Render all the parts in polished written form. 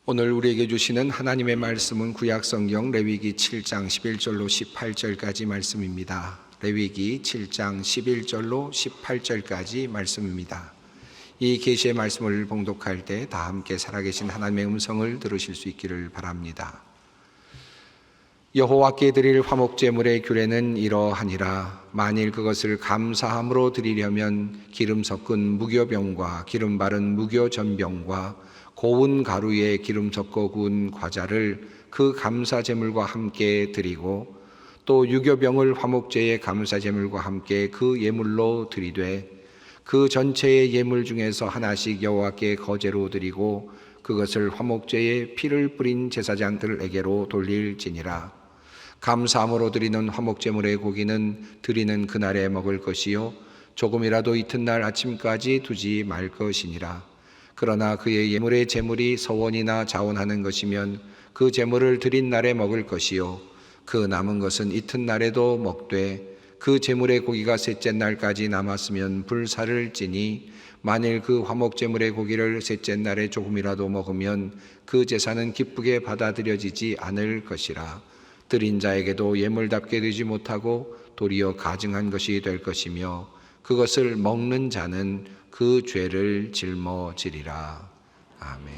오늘 우리에게 주시는 하나님의 말씀은 구약성경 레위기 7장 11절로 18절까지 말씀입니다. 레위기 7장 11절로 18절까지 말씀입니다. 이 계시의 말씀을 봉독할 때 다 함께 살아계신 하나님의 음성을 들으실 수 있기를 바랍니다. 여호와께 드릴 화목제물의 규례는 이러하니라. 만일 그것을 감사함으로 드리려면 기름 섞은 무교병과 기름 바른 무교전병과 고운 가루에 기름 섞어 구운 과자를 그 감사제물과 함께 드리고 또 유교병을 화목제의 감사제물과 함께 그 예물로 드리되 그 전체의 예물 중에서 하나씩 여호와께 거제로 드리고 그것을 화목제에 피를 뿌린 제사장들에게로 돌릴지니라. 감사함으로 드리는 화목제물의 고기는 드리는 그날에 먹을 것이요 조금이라도 이튿날 아침까지 두지 말 것이니라. 그러나 그의 예물의 제물이 서원이나 자원하는 것이면 그 제물을 드린 날에 먹을 것이요 그 남은 것은 이튿날에도 먹되 그 제물의 고기가 셋째 날까지 남았으면 불사를 찌니 만일 그 화목제물의 고기를 셋째 날에 조금이라도 먹으면 그 제사는 기쁘게 받아들여지지 않을 것이라. 드린 자에게도 예물답게 되지 못하고 도리어 가증한 것이 될 것이며 그것을 먹는 자는 그 죄를 짊어지리라. 아멘.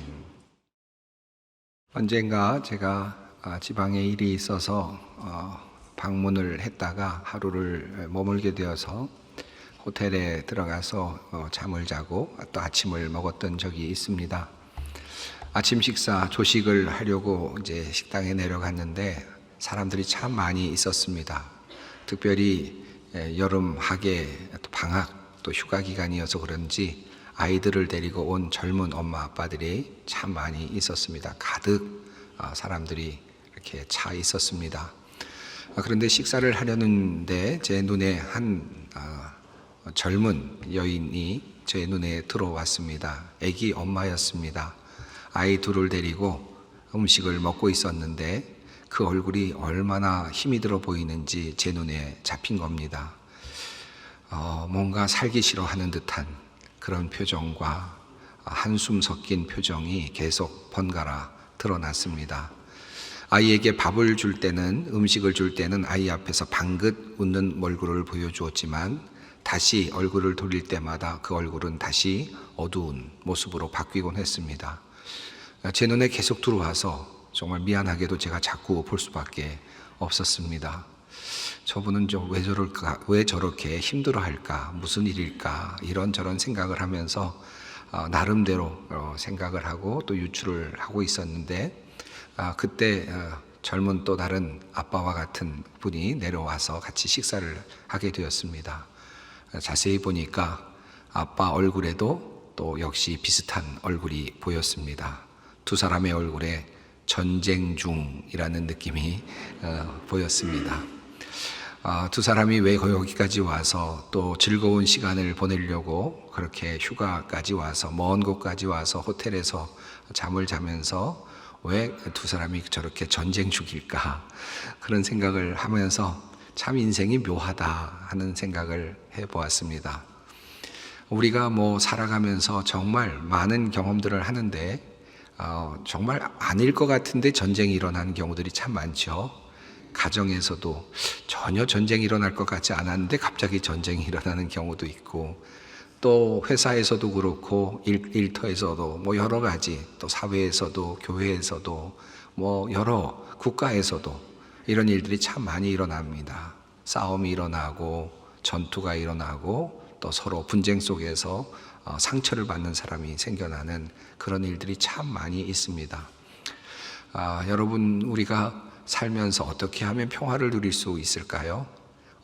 언젠가 제가 지방에 일이 있어서 방문을 했다가 하루를 머물게 되어서 호텔에 들어가서 잠을 자고 또 아침을 먹었던 적이 있습니다. 아침 식사 조식을 하려고 이제 식당에 내려갔는데 사람들이 참 많이 있었습니다. 특별히 여름 학예 또 방학 또 휴가 기간이어서 그런지 아이들을 데리고 온 젊은 엄마 아빠들이 참 많이 있었습니다. 가득 사람들이 이렇게 차 있었습니다. 그런데 식사를 하려는데 제 눈에 한 젊은 여인이 제 눈에 들어왔습니다. 아기 엄마였습니다. 아이 둘을 데리고 음식을 먹고 있었는데 그 얼굴이 얼마나 힘이 들어 보이는지 제 눈에 잡힌 겁니다. 뭔가 살기 싫어하는 듯한 그런 표정과 한숨 섞인 표정이 계속 번갈아 드러났습니다. 아이에게 밥을 줄 때는, 음식을 줄 때는 아이 앞에서 방긋 웃는 얼굴을 보여주었지만 다시 얼굴을 돌릴 때마다 그 얼굴은 다시 어두운 모습으로 바뀌곤 했습니다. 제 눈에 계속 들어와서 정말 미안하게도 제가 자꾸 볼 수밖에 없었습니다. 저분은 왜 저렇게 힘들어할까? 무슨 일일까? 이런저런 생각을 하면서 나름대로 생각을 하고 또 유추를 하고 있었는데 그때 젊은 또 다른 아빠와 같은 분이 내려와서 같이 식사를 하게 되었습니다. 자세히 보니까 아빠 얼굴에도 또 역시 비슷한 얼굴이 보였습니다. 두 사람의 얼굴에 전쟁 중이라는 느낌이 보였습니다. 두 사람이 왜 여기까지 와서 또 즐거운 시간을 보내려고 그렇게 휴가까지 와서 먼 곳까지 와서 호텔에서 잠을 자면서 왜 두 사람이 저렇게 전쟁 중일까 그런 생각을 하면서 참 인생이 묘하다 하는 생각을 해보았습니다. 우리가 살아가면서 정말 많은 경험들을 하는데 정말 아닐 것 같은데 전쟁이 일어나는 경우들이 참 많죠. 가정에서도 전혀 전쟁이 일어날 것 같지 않았는데 갑자기 전쟁이 일어나는 경우도 있고 또 회사에서도 그렇고 일터에서도 여러 가지 또 사회에서도 교회에서도 여러 국가에서도 이런 일들이 참 많이 일어납니다. 싸움이 일어나고 전투가 일어나고 또 서로 분쟁 속에서 상처를 받는 사람이 생겨나는 그런 일들이 참 많이 있습니다. 여러분 우리가 살면서 어떻게 하면 평화를 누릴 수 있을까요?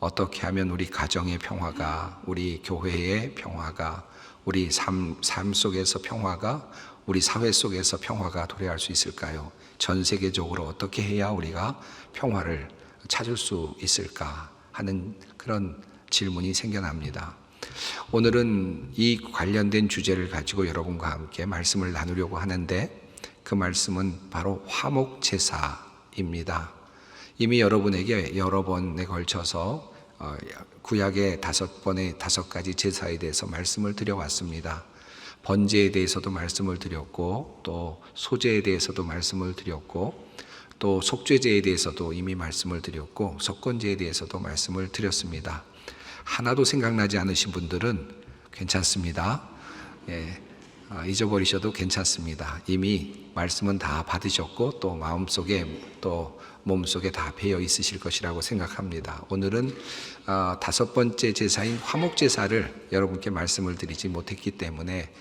어떻게 하면 우리 가정의 평화가, 우리 교회의 평화가, 우리 삶 속에서 평화가, 우리 사회 속에서 평화가 도래할 수 있을까요? 전 세계적으로 어떻게 해야 우리가 평화를 찾을 수 있을까 하는 그런 질문이 생겨납니다. 오늘은 이 관련된 주제를 가지고 여러분과 함께 말씀을 나누려고 하는데 그 말씀은 바로 화목제사입니다. 이미 여러분에게 여러 번에 걸쳐서 구약의 5가지 제사에 대해서 말씀을 드려왔습니다. 번제에 대해서도 말씀을 드렸고, 또 소제에 대해서도 말씀을 드렸고, 또 속죄제에 대해서도 이미 말씀을 드렸고, 석권제에 대해서도 말씀을 드렸습니다. 하나도 생각나지 않으신 분들은 괜찮습니다. 잊어버리셔도 괜찮습니다. 이미 말씀은 다 받으셨고, 또 마음속에 또 몸속에 다 배어 있으실 것이라고 생각합니다. 오늘은 5번째 제사인 화목제사를 여러분께 말씀을 드리지 못했기 때문에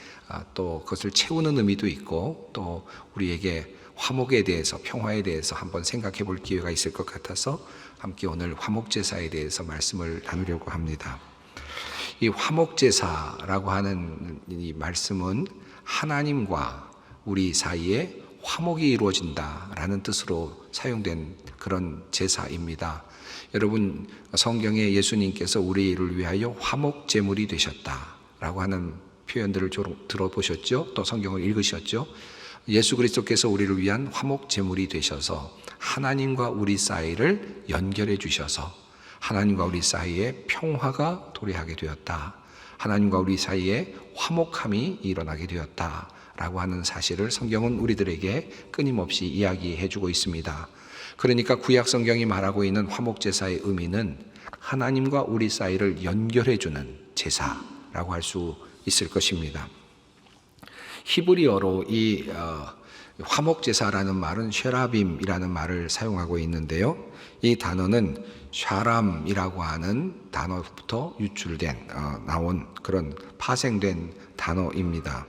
또 그것을 채우는 의미도 있고, 또 우리에게 화목에 대해서, 평화에 대해서 한번 생각해 볼 기회가 있을 것 같아서 함께 오늘 화목제사에 대해서 말씀을 나누려고 합니다. 이 화목제사라고 하는 이 말씀은 하나님과 우리 사이에 화목이 이루어진다라는 뜻으로 사용된 그런 제사입니다. 여러분, 성경에 예수님께서 우리를 위하여 화목제물이 되셨다라고 하는 표현들을 들어보셨죠? 또 성경을 읽으셨죠? 예수 그리스도께서 우리를 위한 화목제물이 되셔서 하나님과 우리 사이를 연결해 주셔서 하나님과 우리 사이에 평화가 도래하게 되었다. 하나님과 우리 사이에 화목함이 일어나게 되었다라고 하는 사실을 성경은 우리들에게 끊임없이 이야기해 주고 있습니다. 그러니까 구약 성경이 말하고 있는 화목제사의 의미는 하나님과 우리 사이를 연결해 주는 제사라고 할 수 있을 것입니다. 히브리어로 이 화목제사라는 말은 쉐라빔이라는 말을 사용하고 있는데요. 이 단어는 샤람이라고 하는 단어부터 유출된 나온 그런 파생된 단어입니다.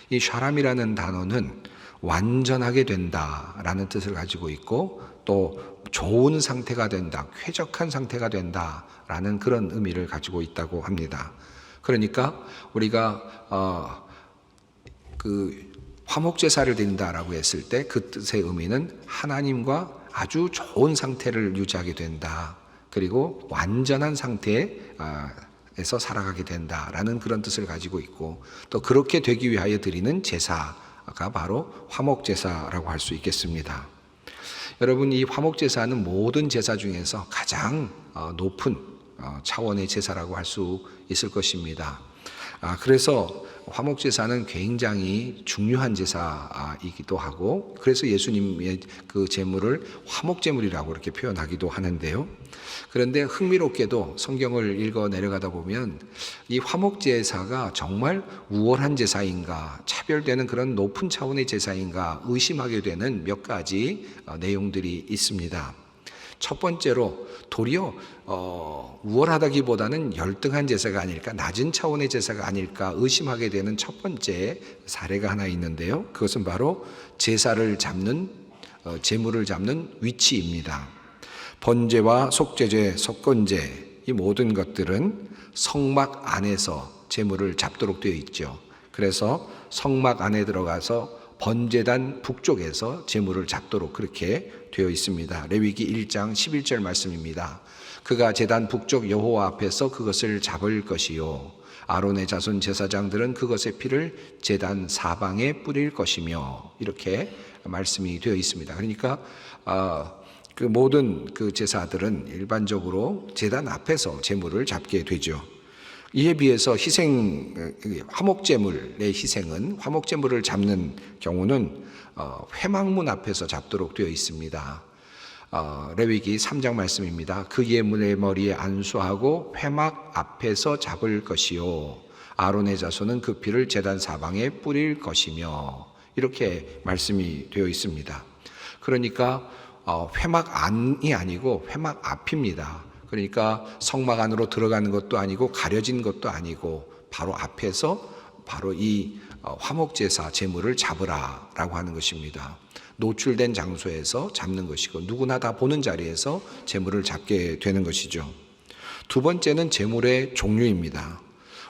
이 샤람이라는 단어는 완전하게 된다라는 뜻을 가지고 있고, 또 좋은 상태가 된다, 쾌적한 상태가 된다라는 그런 의미를 가지고 있다고 합니다. 그러니까 우리가 그 화목제사를 드린다라고 했을 때 그 뜻의 의미는 하나님과 아주 좋은 상태를 유지하게 된다, 그리고 완전한 상태에서 살아가게 된다라는 그런 뜻을 가지고 있고, 또 그렇게 되기 위하여 드리는 제사가 바로 화목제사라고 할 수 있겠습니다. 여러분, 이 화목제사는 모든 제사 중에서 가장 높은 차원의 제사라고 할 수 있을 것입니다. 그래서 화목제사는 굉장히 중요한 제사이기도 하고, 그래서 예수님의 그 제물을 화목제물이라고 이렇게 표현하기도 하는데요. 그런데 흥미롭게도 성경을 읽어 내려가다 보면 이 화목제사가 정말 우월한 제사인가, 차별되는 그런 높은 차원의 제사인가 의심하게 되는 몇 가지 내용들이 있습니다. 첫 번째로 도리어 우월하다기보다는 열등한 제사가 아닐까, 낮은 차원의 제사가 아닐까 의심하게 되는 첫 번째 사례가 하나 있는데요. 그것은 바로 제사를 잡는, 제물을 잡는 위치입니다. 번제와 속죄제, 석건제, 이 모든 것들은 성막 안에서 제물을 잡도록 되어 있죠. 그래서 성막 안에 들어가서 번제단 북쪽에서 제물을 잡도록 그렇게 되어 있습니다. 레위기 1장 11절 말씀입니다. 그가 제단 북쪽 여호와 앞에서 그것을 잡을 것이요, 아론의 자손 제사장들은 그것의 피를 제단 사방에 뿌릴 것이며, 이렇게 말씀이 되어 있습니다. 그러니까 그 모든 그 제사들은 일반적으로 제단 앞에서 제물을 잡게 되죠. 이에 비해서 화목제물의 희생은, 화목제물을 잡는 경우는 회막문 앞에서 잡도록 되어 있습니다. 레위기 3장 말씀입니다. 그 예물의 머리에 안수하고 회막 앞에서 잡을 것이요, 아론의 자손은 그 피를 제단 사방에 뿌릴 것이며, 이렇게 말씀이 되어 있습니다. 그러니까 회막 안이 아니고 회막 앞입니다. 그러니까 성막 안으로 들어가는 것도 아니고 가려진 것도 아니고 바로 앞에서 바로 이 화목제사 제물을 잡으라라고 하는 것입니다. 노출된 장소에서 잡는 것이고, 누구나 다 보는 자리에서 제물을 잡게 되는 것이죠. 두 번째는 제물의 종류입니다.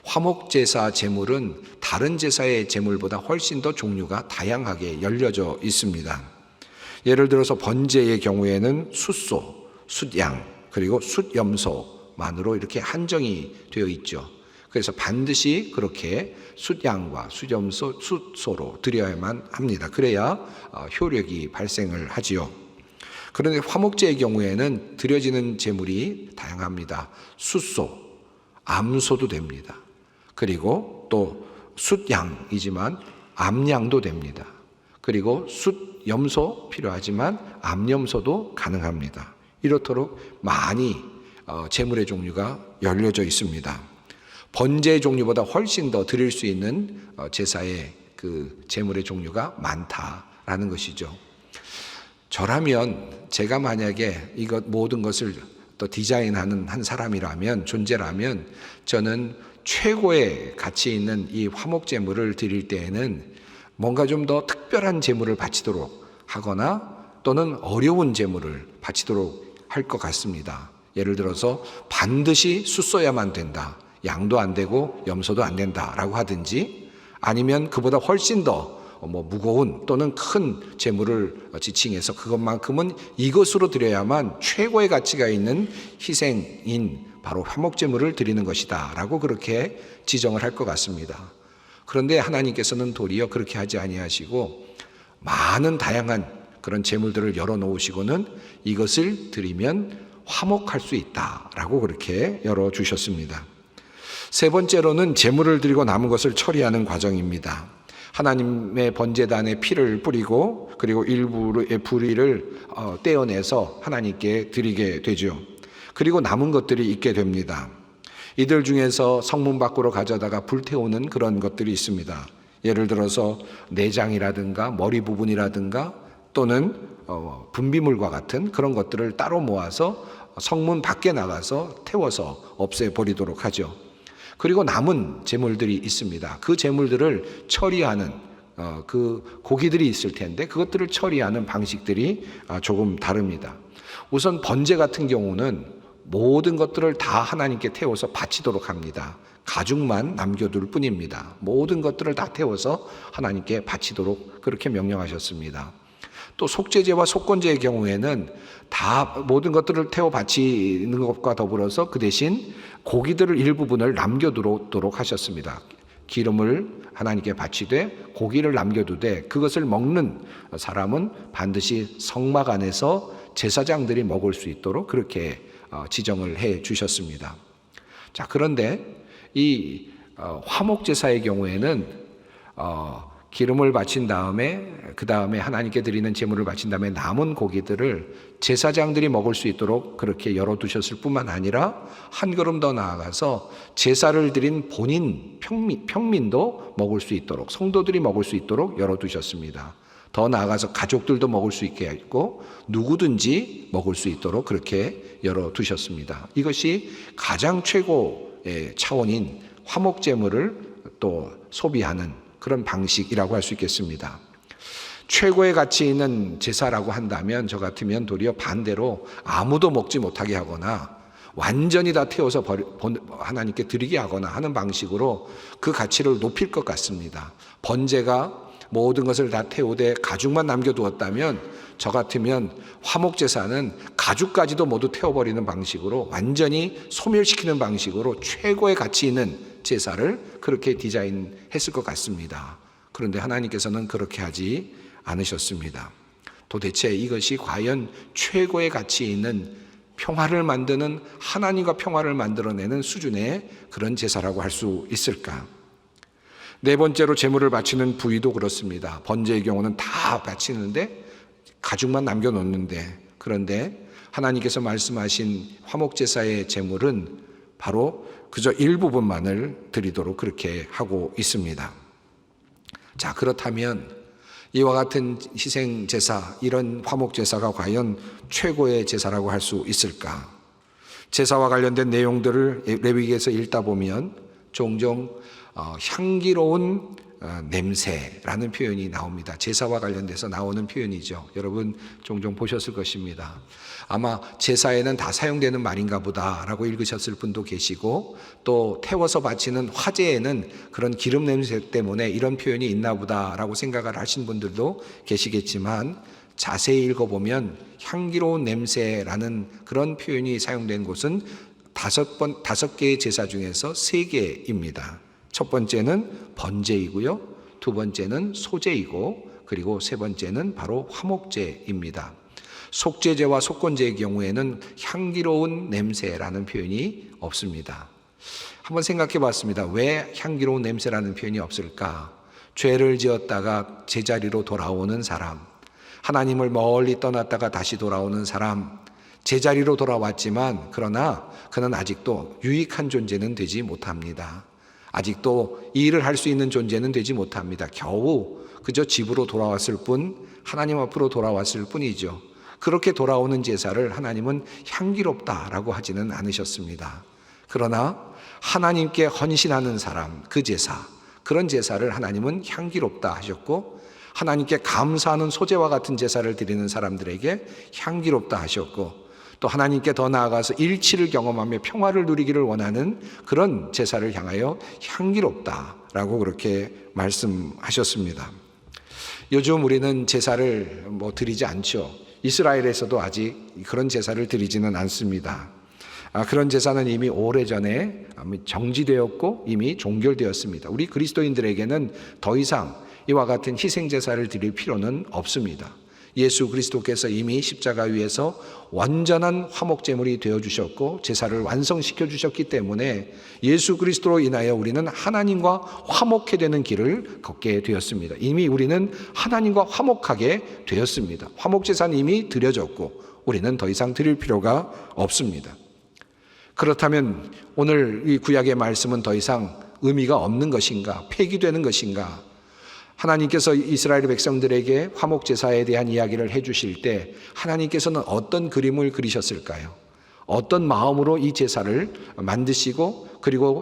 화목제사 제물은 다른 제사의 제물보다 훨씬 더 종류가 다양하게 열려져 있습니다. 예를 들어서 번제의 경우에는 숫소, 숫양, 그리고 숫염소만으로 이렇게 한정이 되어 있죠. 그래서 반드시 그렇게 숫양과 숫염소, 숫소로 드려야만 합니다. 그래야 효력이 발생을 하지요. 그런데 화목제의 경우에는 드려지는 제물이 다양합니다. 숫소, 암소도 됩니다. 그리고 또 숫양이지만 암양도 됩니다. 그리고 숫염소 필요하지만 암염소도 가능합니다. 이렇도록 많이 제물의 종류가 열려져 있습니다. 번제의 종류보다 훨씬 더 드릴 수 있는 제사의 그 제물의 종류가 많다라는 것이죠. 저라면 제가 만약에 이것 모든 것을 또 디자인하는 한 사람이라면, 존재라면, 저는 최고의 가치 있는 이 화목 제물을 드릴 때에는 뭔가 좀 더 특별한 제물을 바치도록 하거나 또는 어려운 제물을 바치도록 할 것 같습니다. 예를 들어서 반드시 숫소야만 된다, 양도 안 되고 염소도 안 된다라고 하든지, 아니면 그보다 훨씬 더 무거운 또는 큰 제물을 지칭해서 그것만큼은 이것으로 드려야만 최고의 가치가 있는 희생인 바로 화목 제물을 드리는 것이다 라고 그렇게 지정을 할 것 같습니다. 그런데 하나님께서는 도리어 그렇게 하지 아니하시고 많은 다양한 그런 제물들을 열어놓으시고는 이것을 드리면 화목할 수 있다라고 그렇게 열어주셨습니다. 세 번째로는 제물을 드리고 남은 것을 처리하는 과정입니다. 하나님의 번제단에 피를 뿌리고 그리고 일부의 부리를 떼어내서 하나님께 드리게 되죠. 그리고 남은 것들이 있게 됩니다. 이들 중에서 성문 밖으로 가져다가 불태우는 그런 것들이 있습니다. 예를 들어서 내장이라든가 머리 부분이라든가 또는 분비물과 같은 그런 것들을 따로 모아서 성문 밖에 나가서 태워서 없애버리도록 하죠. 그리고 남은 제물들이 있습니다. 그 제물들을 처리하는 그 고기들이 있을 텐데 그것들을 처리하는 방식들이 조금 다릅니다. 우선 번제 같은 경우는 모든 것들을 다 하나님께 태워서 바치도록 합니다. 가죽만 남겨둘 뿐입니다. 모든 것들을 다 태워서 하나님께 바치도록 그렇게 명령하셨습니다. 또 속죄제와 속건제의 경우에는 다 모든 것들을 태워 바치는 것과 더불어서 그 대신 고기들을 일부분을 남겨두도록 하셨습니다. 기름을 하나님께 바치되 고기를 남겨두되 그것을 먹는 사람은 반드시 성막 안에서 제사장들이 먹을 수 있도록 그렇게 지정을 해 주셨습니다. 자, 그런데 이 화목제사의 경우에는 기름을 바친 다음에 그 다음에 하나님께 드리는 제물을 바친 다음에 남은 고기들을 제사장들이 먹을 수 있도록 그렇게 열어두셨을 뿐만 아니라 한 걸음 더 나아가서 제사를 드린 본인 평민도 먹을 수 있도록, 성도들이 먹을 수 있도록 열어두셨습니다. 더 나아가서 가족들도 먹을 수 있게 했고 누구든지 먹을 수 있도록 그렇게 열어두셨습니다. 이것이 가장 최고의 차원인 화목제물을 또 소비하는 그런 방식이라고 할 수 있겠습니다. 최고의 가치 있는 제사라고 한다면 저 같으면 도리어 반대로 아무도 먹지 못하게 하거나 완전히 다 태워서 하나님께 드리게 하거나 하는 방식으로 그 가치를 높일 것 같습니다. 번제가 모든 것을 다 태우되 가죽만 남겨두었다면 저 같으면 화목제사는 가죽까지도 모두 태워버리는 방식으로 완전히 소멸시키는 방식으로 최고의 가치 있는 제사를 그렇게 디자인했을 것 같습니다. 그런데 하나님께서는 그렇게 하지 않으셨습니다. 도대체 이것이 과연 최고의 가치 있는 평화를 만드는, 하나님과 평화를 만들어내는 수준의 그런 제사라고 할 수 있을까? 네 번째로 제물을 바치는 부위도 그렇습니다. 번제의 경우는 다 바치는데 가죽만 남겨놓는데, 그런데 하나님께서 말씀하신 화목제사의 제물은 바로 그저 일부분만을 드리도록 그렇게 하고 있습니다. 자, 그렇다면 이와 같은 희생제사, 이런 화목제사가 과연 최고의 제사라고 할 수 있을까? 제사와 관련된 내용들을 레위기에서 읽다 보면 종종 향기로운 냄새라는 표현이 나옵니다. 제사와 관련돼서 나오는 표현이죠. 여러분 종종 보셨을 것입니다. 아마 제사에는 다 사용되는 말인가 보다라고 읽으셨을 분도 계시고, 또 태워서 바치는 화제에는 그런 기름 냄새 때문에 이런 표현이 있나 보다라고 생각을 하신 분들도 계시겠지만, 자세히 읽어보면 향기로운 냄새라는 그런 표현이 사용된 곳은 5개의 제사 중에서 3개입니다. 첫 번째는 번제이고요, 두 번째는 소제이고, 그리고 세 번째는 바로 화목제입니다. 속죄제와 속건제의 경우에는 향기로운 냄새라는 표현이 없습니다. 한번 생각해 봤습니다. 왜 향기로운 냄새라는 표현이 없을까? 죄를 지었다가 제자리로 돌아오는 사람, 하나님을 멀리 떠났다가 다시 돌아오는 사람, 제자리로 돌아왔지만 그러나 그는 아직도 유익한 존재는 되지 못합니다. 아직도 이 일을 할 수 있는 존재는 되지 못합니다. 겨우 그저 집으로 돌아왔을 뿐, 하나님 앞으로 돌아왔을 뿐이죠. 그렇게 돌아오는 제사를 하나님은 향기롭다라고 하지는 않으셨습니다. 그러나 하나님께 헌신하는 사람, 그 제사, 그런 제사를 하나님은 향기롭다 하셨고, 하나님께 감사하는 소제와 같은 제사를 드리는 사람들에게 향기롭다 하셨고, 또 하나님께 더 나아가서 일치를 경험하며 평화를 누리기를 원하는 그런 제사를 향하여 향기롭다라고 그렇게 말씀하셨습니다. 요즘 우리는 제사를 드리지 않죠. 이스라엘에서도 아직 그런 제사를 드리지는 않습니다. 그런 제사는 이미 오래전에 정지되었고 이미 종결되었습니다. 우리 그리스도인들에게는 더 이상 이와 같은 희생 제사를 드릴 필요는 없습니다. 예수 그리스도께서 이미 십자가 위에서 완전한 화목제물이 되어주셨고 제사를 완성시켜 주셨기 때문에 예수 그리스도로 인하여 우리는 하나님과 화목해 되는 길을 걷게 되었습니다. 이미 우리는 하나님과 화목하게 되었습니다. 화목제사는 이미 드려졌고 우리는 더 이상 드릴 필요가 없습니다. 그렇다면 오늘 이 구약의 말씀은 더 이상 의미가 없는 것인가? 폐기되는 것인가? 하나님께서 이스라엘 백성들에게 화목제사에 대한 이야기를 해주실 때 하나님께서는 어떤 그림을 그리셨을까요? 어떤 마음으로 이 제사를 만드시고 그리고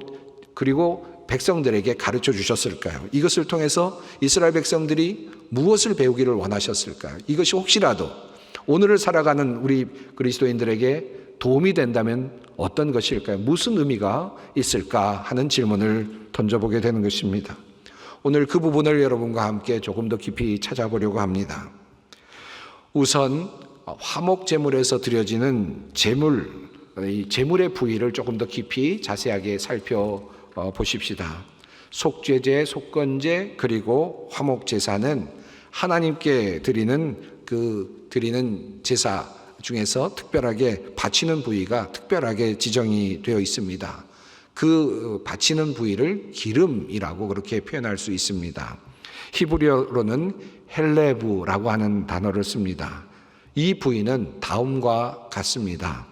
백성들에게 가르쳐 주셨을까요? 이것을 통해서 이스라엘 백성들이 무엇을 배우기를 원하셨을까요? 이것이 혹시라도 오늘을 살아가는 우리 그리스도인들에게 도움이 된다면 어떤 것일까요? 무슨 의미가 있을까 하는 질문을 던져보게 되는 것입니다. 오늘 그 부분을 여러분과 함께 조금 더 깊이 찾아보려고 합니다. 우선 화목제물에서 드려지는 제물의 부위를 조금 더 깊이 자세하게 살펴보십시다. 속죄제, 속건제 그리고 화목제사는 하나님께 드리는 제사 중에서 특별하게 바치는 부위가 특별하게 지정이 되어 있습니다. 그 바치는 부위를 기름이라고 그렇게 표현할 수 있습니다. 히브리어로는 헬레브라고 하는 단어를 씁니다. 이 부위는 다음과 같습니다.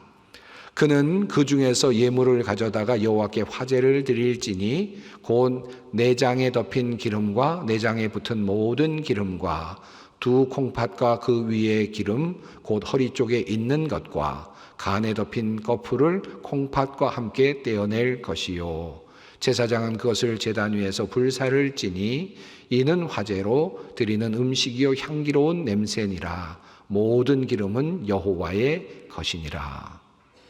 그는 그 중에서 예물을 가져다가 여호와께 화제를 드릴지니 곧 내장에 덮인 기름과 내장에 붙은 모든 기름과 두 콩팥과 그 위의 기름 곧 허리 쪽에 있는 것과 간에 덮인 거풀을 콩팥과 함께 떼어낼 것이요 제사장은 그것을 제단 위에서 불사를 찌니 이는 화제로 드리는 음식이요 향기로운 냄새니라 모든 기름은 여호와의 것이니라.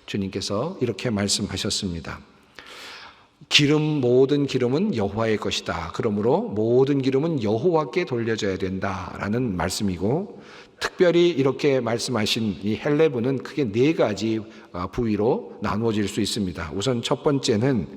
주님께서 이렇게 말씀하셨습니다. 모든 기름은 여호와의 것이다. 그러므로 모든 기름은 여호와께 돌려져야 된다라는 말씀이고, 특별히 이렇게 말씀하신 이 헬레브는 크게 네 가지 부위로 나누어질 수 있습니다. 우선 첫 번째는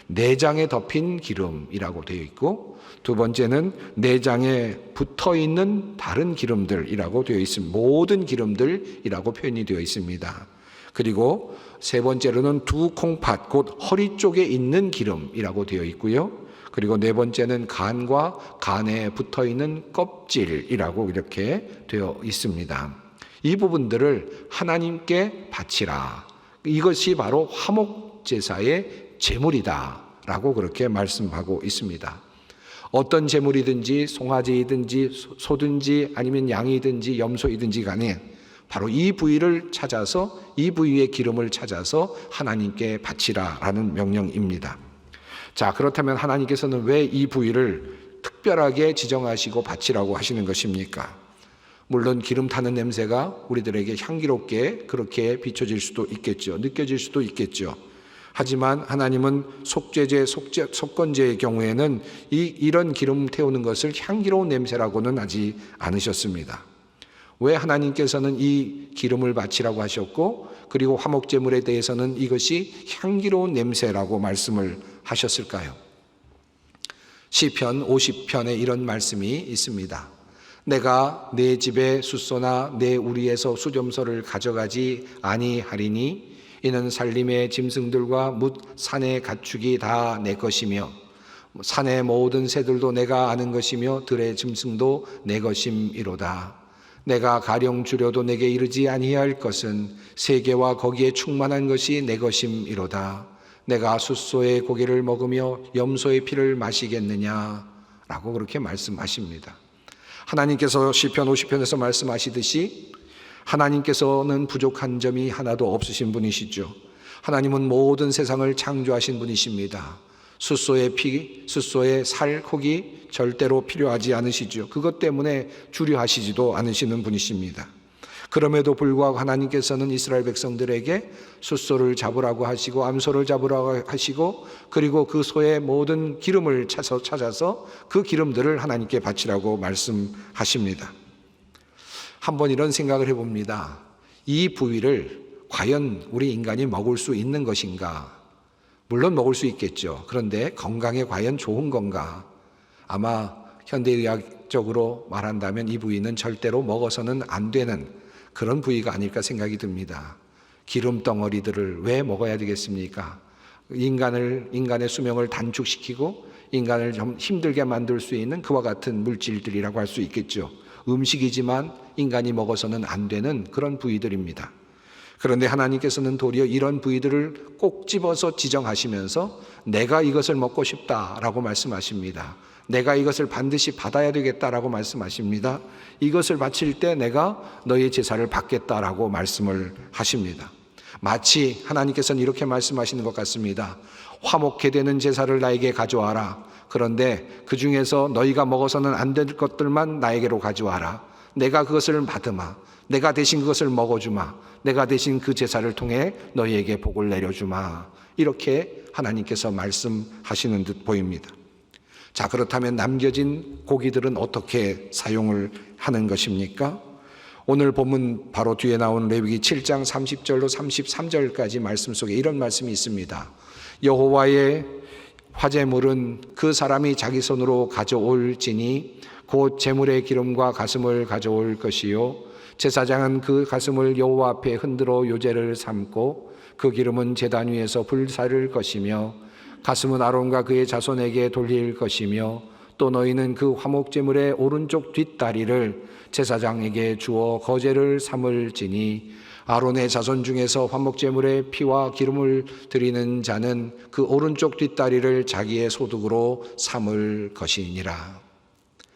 내장에 덮인 기름이라고 되어 있고, 두 번째는 내장에 붙어 있는 다른 기름들이라고 되어 있습니다. 모든 기름들이라고 표현이 되어 있습니다. 그리고 세 번째로는 두 콩팥 곧 허리 쪽에 있는 기름이라고 되어 있고요. 그리고 네 번째는 간과 간에 붙어 있는 껍질이라고 이렇게 되어 있습니다. 이 부분들을 하나님께 바치라. 이것이 바로 화목제사의 제물이다라고 그렇게 말씀하고 있습니다. 어떤 제물이든지 송아지이든지 소든지 아니면 양이든지 염소이든지 간에 바로 이 부위를 찾아서 이 부위의 기름을 찾아서 하나님께 바치라라는 명령입니다. 자, 그렇다면 하나님께서는 왜 이 부위를 특별하게 지정하시고 바치라고 하시는 것입니까? 물론 기름 타는 냄새가 우리들에게 향기롭게 그렇게 비춰질 수도 있겠죠. 느껴질 수도 있겠죠. 하지만 하나님은 속죄제, 속건제의 경우에는 이런 기름 태우는 것을 향기로운 냄새라고는 하지 않으셨습니다. 왜 하나님께서는 이 기름을 바치라고 하셨고 그리고 화목제물에 대해서는 이것이 향기로운 냄새라고 말씀을 하셨을까요? 시편 50편에 이런 말씀이 있습니다. 내가 내 집에 숫소나 내 우리에서 수점소를 가져가지 아니하리니 이는 산림의 짐승들과 뭇 산의 가축이 다 내 것이며 산의 모든 새들도 내가 아는 것이며 들의 짐승도 내 것임이로다. 내가 가령 주려도 내게 이르지 아니할 것은 세계와 거기에 충만한 것이 내 것임이로다. 내가 숫소의 고기를 먹으며 염소의 피를 마시겠느냐 라고 그렇게 말씀하십니다. 하나님께서 시편 50편에서 말씀하시듯이 하나님께서는 부족한 점이 하나도 없으신 분이시죠. 하나님은 모든 세상을 창조하신 분이십니다. 숫소의 피, 숫소의 살, 고기 절대로 필요하지 않으시죠. 그것 때문에 주려하시지도 않으시는 분이십니다. 그럼에도 불구하고 하나님께서는 이스라엘 백성들에게 숫소를 잡으라고 하시고 암소를 잡으라고 하시고 그리고 그 소의 모든 기름을 찾아서 그 기름들을 하나님께 바치라고 말씀하십니다. 한번 이런 생각을 해봅니다. 이 부위를 과연 우리 인간이 먹을 수 있는 것인가? 물론 먹을 수 있겠죠. 그런데 건강에 과연 좋은 건가? 아마 현대의학적으로 말한다면 이 부위는 절대로 먹어서는 안 되는 그런 부위가 아닐까 생각이 듭니다. 기름 덩어리들을 왜 먹어야 되겠습니까? 인간의 수명을 단축시키고 인간을 좀 힘들게 만들 수 있는 그와 같은 물질들이라고 할 수 있겠죠. 음식이지만 인간이 먹어서는 안 되는 그런 부위들입니다. 그런데 하나님께서는 도리어 이런 부위들을 꼭 집어서 지정하시면서 내가 이것을 먹고 싶다라고 말씀하십니다. 내가 이것을 반드시 받아야 되겠다라고 말씀하십니다. 이것을 바칠 때 내가 너의 제사를 받겠다라고 말씀을 하십니다. 마치 하나님께서는 이렇게 말씀하시는 것 같습니다. 화목해 되는 제사를 나에게 가져와라. 그런데 그 중에서 너희가 먹어서는 안 될 것들만 나에게로 가져와라. 내가 그것을 받으마. 내가 대신 그것을 먹어주마. 내가 대신 그 제사를 통해 너희에게 복을 내려주마. 이렇게 하나님께서 말씀하시는 듯 보입니다. 자, 그렇다면 남겨진 고기들은 어떻게 사용을 하는 것입니까? 오늘 본문 바로 뒤에 나온 레위기 7장 30절로 33절까지 말씀 속에 이런 말씀이 있습니다. 여호와의 화제물은 그 사람이 자기 손으로 가져올지니 곧 제물의 기름과 가슴을 가져올 것이요 제사장은 그 가슴을 여호와 앞에 흔들어 요제를 삼고 그 기름은 제단 위에서 불사를 것이며 가슴은 아론과 그의 자손에게 돌릴 것이며 또 너희는 그 화목제물의 오른쪽 뒷다리를 제사장에게 주어 거제를 삼을지니 아론의 자손 중에서 화목제물의 피와 기름을 드리는 자는 그 오른쪽 뒷다리를 자기의 소득으로 삼을 것이니라.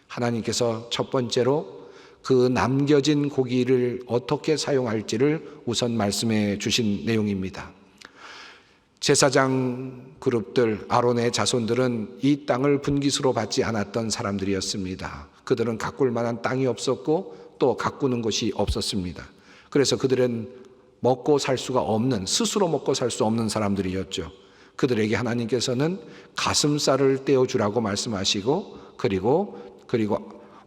하나님께서 첫 번째로 그 남겨진 고기를 어떻게 사용할지를 우선 말씀해 주신 내용입니다. 제사장 그룹들, 아론의 자손들은 이 땅을 분깃으로 받지 않았던 사람들이었습니다. 그들은 가꿀 만한 땅이 없었고 또 가꾸는 곳이 없었습니다. 그래서 그들은 먹고 살 수가 없는, 스스로 먹고 살 수 없는 사람들이었죠. 그들에게 하나님께서는 가슴살을 떼어주라고 말씀하시고 그리고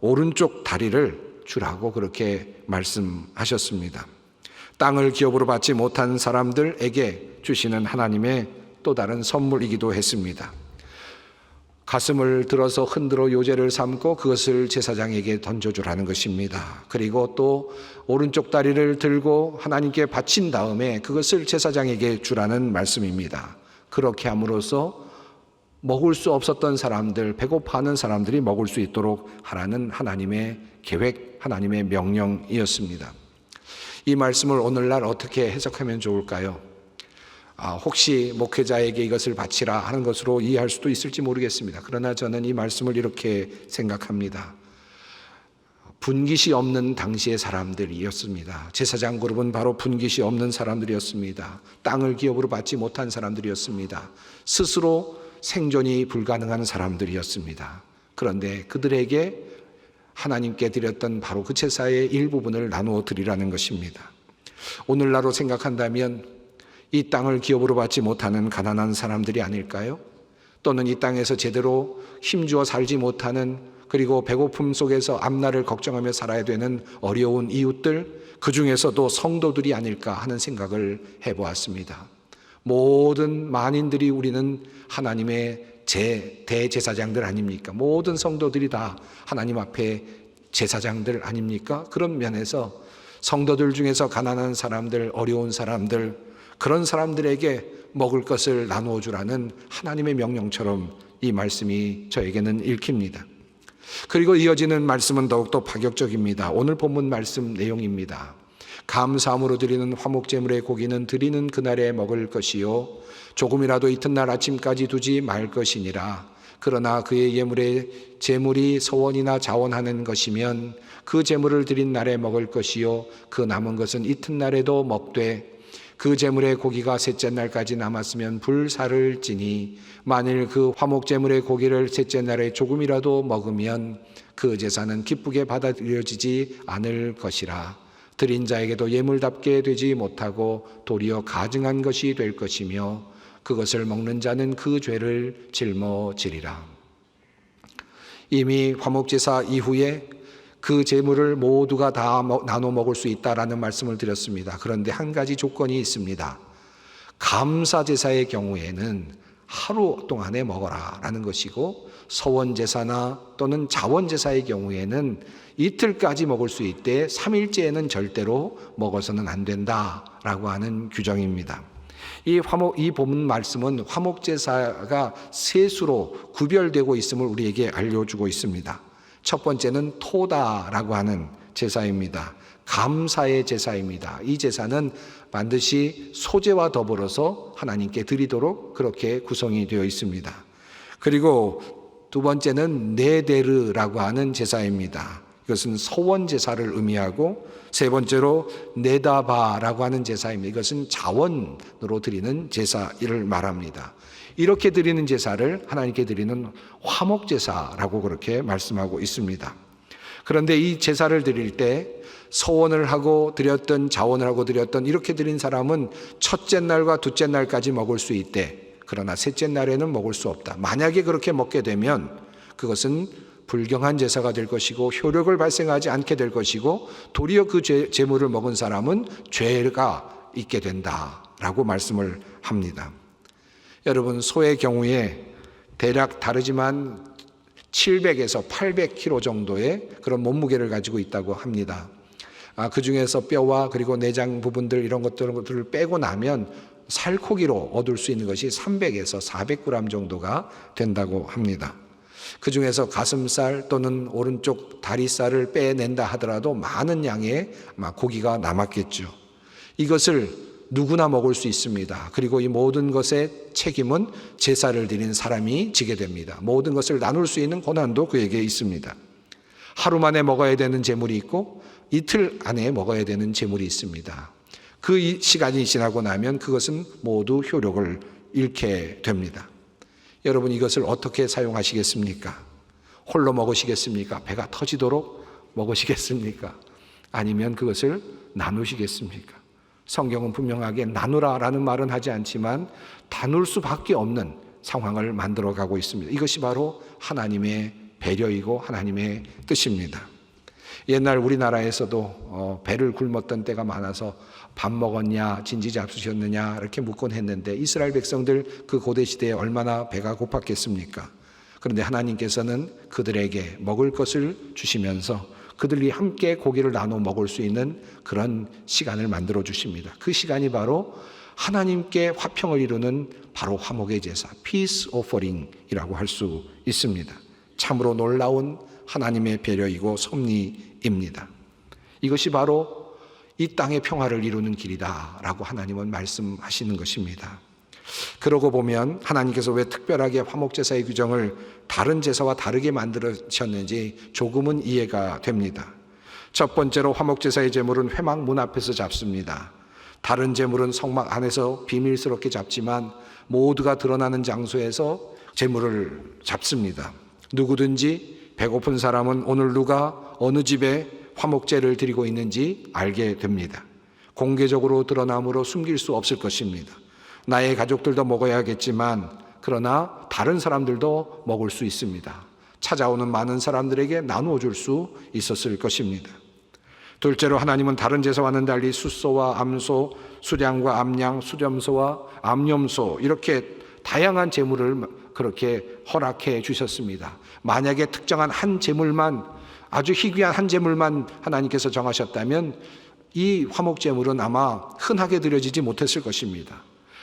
오른쪽 다리를 주라고 그렇게 말씀하셨습니다. 땅을 기업으로 받지 못한 사람들에게 주시는 하나님의 또 다른 선물이기도 했습니다. 가슴을 들어서 흔들어 요제를 삼고 그것을 제사장에게 던져주라는 것입니다. 그리고 또 오른쪽 다리를 들고 하나님께 바친 다음에 그것을 제사장에게 주라는 말씀입니다. 그렇게 함으로써 먹을 수 없었던 사람들, 배고파하는 사람들이 먹을 수 있도록 하라는 하나님의 계획, 하나님의 명령이었습니다. 이 말씀을 오늘날 어떻게 해석하면 좋을까요? 혹시 목회자에게 이것을 바치라 하는 것으로 이해할 수도 있을지 모르겠습니다. 그러나 저는 이 말씀을 이렇게 생각합니다. 분깃이 없는 당시의 사람들이었습니다. 제사장 그룹은 바로 분깃이 없는 사람들이었습니다. 땅을 기업으로 받지 못한 사람들이었습니다. 스스로 생존이 불가능한 사람들이었습니다. 그런데 그들에게 하나님께 드렸던 바로 그 제사의 일부분을 나누어 드리라는 것입니다. 오늘날로 생각한다면 이 땅을 기업으로 받지 못하는 가난한 사람들이 아닐까요? 또는 이 땅에서 제대로 힘주어 살지 못하는, 그리고 배고픔 속에서 앞날을 걱정하며 살아야 되는 어려운 이웃들, 그 중에서도 성도들이 아닐까 하는 생각을 해보았습니다. 모든 만인들이 우리는 하나님의 대제사장들 아닙니까? 모든 성도들이 다 하나님 앞에 제사장들 아닙니까? 그런 면에서 성도들 중에서 가난한 사람들, 어려운 사람들, 그런 사람들에게 먹을 것을 나누어 주라는 하나님의 명령처럼 이 말씀이 저에게는 읽힙니다. 그리고 이어지는 말씀은 더욱더 파격적입니다. 오늘 본문 말씀 내용입니다. 감사함으로 드리는 화목제물의 고기는 드리는 그날에 먹을 것이요 조금이라도 이튿날 아침까지 두지 말 것이니라. 그러나 그의 예물의 제물이 서원이나 자원하는 것이면 그 제물을 드린 날에 먹을 것이요 그 남은 것은 이튿날에도 먹되 그 제물의 고기가 셋째 날까지 남았으면 불사를 지니 만일 그 화목제물의 고기를 셋째 날에 조금이라도 먹으면 그 제사는 기쁘게 받아들여지지 않을 것이라. 드린 자에게도 예물답게 되지 못하고 도리어 가증한 것이 될 것이며 그것을 먹는 자는 그 죄를 짊어지리라. 이미 화목제사 이후에 그 제물을 모두가 다 나눠 먹을 수 있다라는 말씀을 드렸습니다. 그런데 한 가지 조건이 있습니다. 감사제사의 경우에는 하루 동안에 먹어라 라는 것이고 서원제사나 또는 자원제사의 경우에는 이틀까지 먹을 수 있되 3일째에는 절대로 먹어서는 안 된다라고 하는 규정입니다. 이 본문 말씀은 화목제사가 세 수로 구별되고 있음을 우리에게 알려주고 있습니다. 첫 번째는 토다라고 하는 제사입니다. 감사의 제사입니다. 이 제사는 반드시 소제와 더불어서 하나님께 드리도록 그렇게 구성이 되어 있습니다. 그리고 두 번째는 네데르라고 하는 제사입니다. 이것은 서원 제사를 의미하고 세 번째로 네다바라고 하는 제사입니다. 이것은 자원으로 드리는 제사를 말합니다. 이렇게 드리는 제사를 하나님께 드리는 화목제사라고 그렇게 말씀하고 있습니다. 그런데 이 제사를 드릴 때 서원을 하고 드렸던 자원을 하고 드렸던 이렇게 드린 사람은 첫째 날과 둘째 날까지 먹을 수 있대. 그러나 셋째 날에는 먹을 수 없다. 만약에 그렇게 먹게 되면 그것은 불경한 제사가 될 것이고 효력을 발생하지 않게 될 것이고 도리어 그 제물을 먹은 사람은 죄가 있게 된다라고 말씀을 합니다. 여러분, 소의 경우에 대략 다르지만 700에서 800kg 정도의 그런 몸무게를 가지고 있다고 합니다. 그 중에서 뼈와 그리고 내장 부분들 이런 것들을 빼고 나면 살코기로 얻을 수 있는 것이 300에서 400g 정도가 된다고 합니다. 그 중에서 가슴살 또는 오른쪽 다리살을 빼낸다 하더라도 많은 양의 고기가 남았겠죠. 이것을 누구나 먹을 수 있습니다. 그리고 이 모든 것의 책임은 제사를 드린 사람이 지게 됩니다. 모든 것을 나눌 수 있는 권한도 그에게 있습니다. 하루 만에 먹어야 되는 제물이 있고 이틀 안에 먹어야 되는 제물이 있습니다. 그 시간이 지나고 나면 그것은 모두 효력을 잃게 됩니다. 여러분, 이것을 어떻게 사용하시겠습니까? 홀로 먹으시겠습니까? 배가 터지도록 먹으시겠습니까? 아니면 그것을 나누시겠습니까? 성경은 분명하게 나누라라는 말은 하지 않지만 나눌 수밖에 없는 상황을 만들어가고 있습니다. 이것이 바로 하나님의 배려이고 하나님의 뜻입니다. 옛날 우리나라에서도 배를 굶었던 때가 많아서 밥 먹었냐, 진지 잡수셨느냐 이렇게 묻곤 했는데 이스라엘 백성들 그 고대 시대에 얼마나 배가 고팠겠습니까? 그런데 하나님께서는 그들에게 먹을 것을 주시면서 그들이 함께 고기를 나눠 먹을 수 있는 그런 시간을 만들어 주십니다. 그 시간이 바로 하나님께 화평을 이루는 바로 화목의 제사, Peace Offering이라고 할 수 있습니다. 참으로 놀라운 하나님의 배려이고 섭리입니다. 이것이 바로 이 땅의 평화를 이루는 길이다라고 하나님은 말씀하시는 것입니다. 그러고 보면 하나님께서 왜 특별하게 화목제사의 규정을 다른 제사와 다르게 만들으셨는지 조금은 이해가 됩니다. 첫 번째로 화목제사의 제물은 회막 문 앞에서 잡습니다. 다른 제물은 성막 안에서 비밀스럽게 잡지만 모두가 드러나는 장소에서 제물을 잡습니다. 누구든지 배고픈 사람은 오늘 누가 어느 집에 화목제를 드리고 있는지 알게 됩니다. 공개적으로 드러남으로 숨길 수 없을 것입니다. 나의 가족들도 먹어야겠지만 그러나 다른 사람들도 먹을 수 있습니다. 찾아오는 많은 사람들에게 나누어 줄 수 있었을 것입니다. 둘째로 하나님은 다른 제사와는 달리 숫소와 암소, 수량과 암양, 수렴소와 암염소 이렇게 다양한 제물을 그렇게 허락해 주셨습니다. 만약에 특정한 한 제물만, 아주 희귀한 한 제물만 하나님께서 정하셨다면 이 화목제물은 아마 흔하게 드려지지 못했을 것입니다.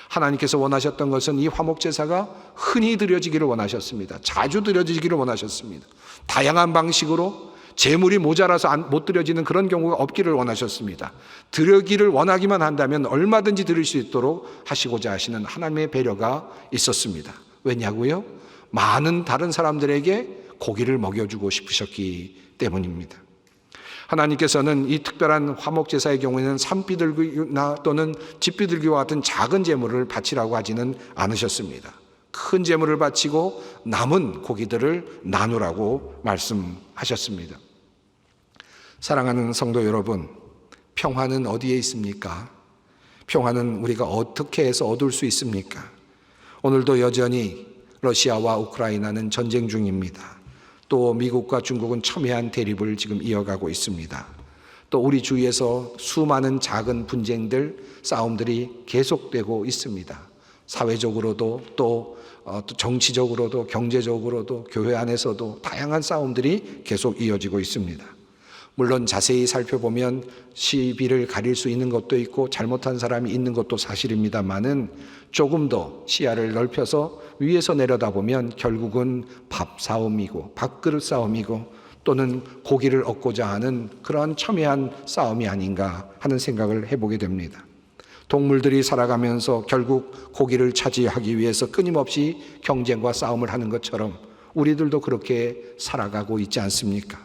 하나님께서 원하셨던 것은 이 화목제사가 흔히 드려지기를 원하셨습니다. 자주 드려지기를 원하셨습니다. 다양한 방식으로 제물이 모자라서 못 드려지는 그런 경우가 없기를 원하셨습니다. 드리기를 원하기만 한다면 얼마든지 드릴 수 있도록 하시고자 하시는 하나님의 배려가 있었습니다. 왜냐고요? 많은 다른 사람들에게 고기를 먹여주고 싶으셨기 때문입니다. 하나님께서는 이 특별한 화목제사의 경우에는 산비둘기나 또는 집비둘기와 같은 작은 제물을 바치라고 하지는 않으셨습니다. 큰 제물을 바치고 남은 고기들을 나누라고 말씀하셨습니다. 사랑하는 성도 여러분, 평화는 어디에 있습니까? 평화는 우리가 어떻게 해서 얻을 수 있습니까? 오늘도 여전히 러시아와 우크라이나는 전쟁 중입니다. 또 미국과 중국은 첨예한 대립을 지금 이어가고 있습니다. 또 우리 주위에서 수많은 작은 분쟁들, 싸움들이 계속되고 있습니다. 사회적으로도 또 정치적으로도 경제적으로도 교회 안에서도 다양한 싸움들이 계속 이어지고 있습니다. 물론 자세히 살펴보면 시비를 가릴 수 있는 것도 있고 잘못한 사람이 있는 것도 사실입니다만은 조금 더 시야를 넓혀서 위에서 내려다보면 결국은 밥 싸움이고 밥그릇 싸움이고 또는 고기를 얻고자 하는 그러한 첨예한 싸움이 아닌가 하는 생각을 해보게 됩니다. 동물들이 살아가면서 결국 고기를 차지하기 위해서 끊임없이 경쟁과 싸움을 하는 것처럼 우리들도 그렇게 살아가고 있지 않습니까?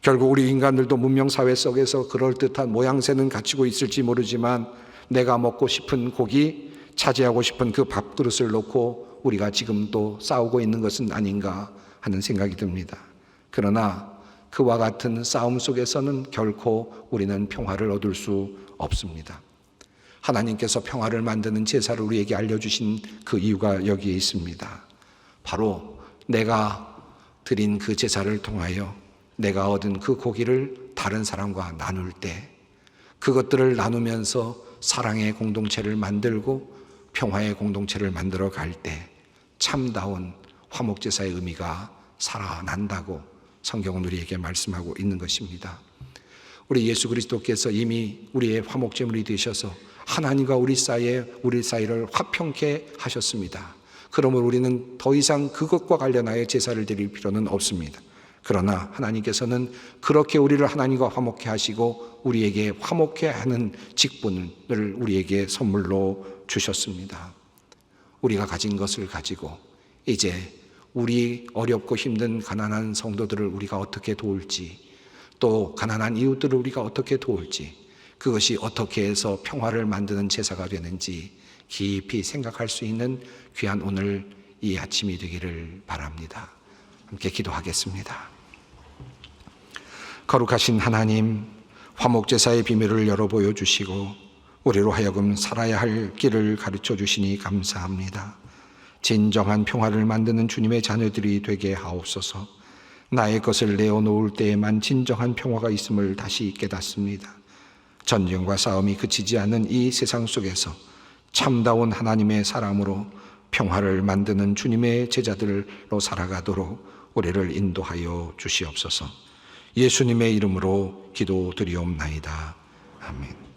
결국 우리 인간들도 문명사회 속에서 그럴듯한 모양새는 갖추고 있을지 모르지만 내가 먹고 싶은 고기, 차지하고 싶은 그 밥그릇을 놓고 우리가 지금 또 싸우고 있는 것은 아닌가 하는 생각이 듭니다. 그러나 그와 같은 싸움 속에서는 결코 우리는 평화를 얻을 수 없습니다. 하나님께서 평화를 만드는 제사를 우리에게 알려주신 그 이유가 여기에 있습니다. 바로 내가 드린 그 제사를 통하여 내가 얻은 그 고기를 다른 사람과 나눌 때 그것들을 나누면서 사랑의 공동체를 만들고 평화의 공동체를 만들어 갈 때 참다운 화목제사의 의미가 살아난다고 성경은 우리에게 말씀하고 있는 것입니다. 우리 예수 그리스도께서 이미 우리의 화목제물이 되셔서 하나님과 우리 사이를 화평케 하셨습니다. 그러므로 우리는 더 이상 그것과 관련하여 제사를 드릴 필요는 없습니다. 그러나 하나님께서는 그렇게 우리를 하나님과 화목케 하시고 우리에게 화목케 하는 직분을 우리에게 선물로 주셨습니다. 우리가 가진 것을 가지고 이제 우리 어렵고 힘든 가난한 성도들을 우리가 어떻게 도울지, 또 가난한 이웃들을 우리가 어떻게 도울지, 그것이 어떻게 해서 평화를 만드는 제사가 되는지 깊이 생각할 수 있는 귀한 오늘 이 아침이 되기를 바랍니다. 함께 기도하겠습니다. 거룩하신 하나님, 화목제사의 비밀을 열어 보여주시고 우리로 하여금 살아야 할 길을 가르쳐 주시니 감사합니다. 진정한 평화를 만드는 주님의 자녀들이 되게 하옵소서. 나의 것을 내어놓을 때에만 진정한 평화가 있음을 다시 깨닫습니다. 전쟁과 싸움이 그치지 않는 이 세상 속에서 참다운 하나님의 사람으로 평화를 만드는 주님의 제자들로 살아가도록 우리를 인도하여 주시옵소서. 예수님의 이름으로 기도드리옵나이다. 아멘.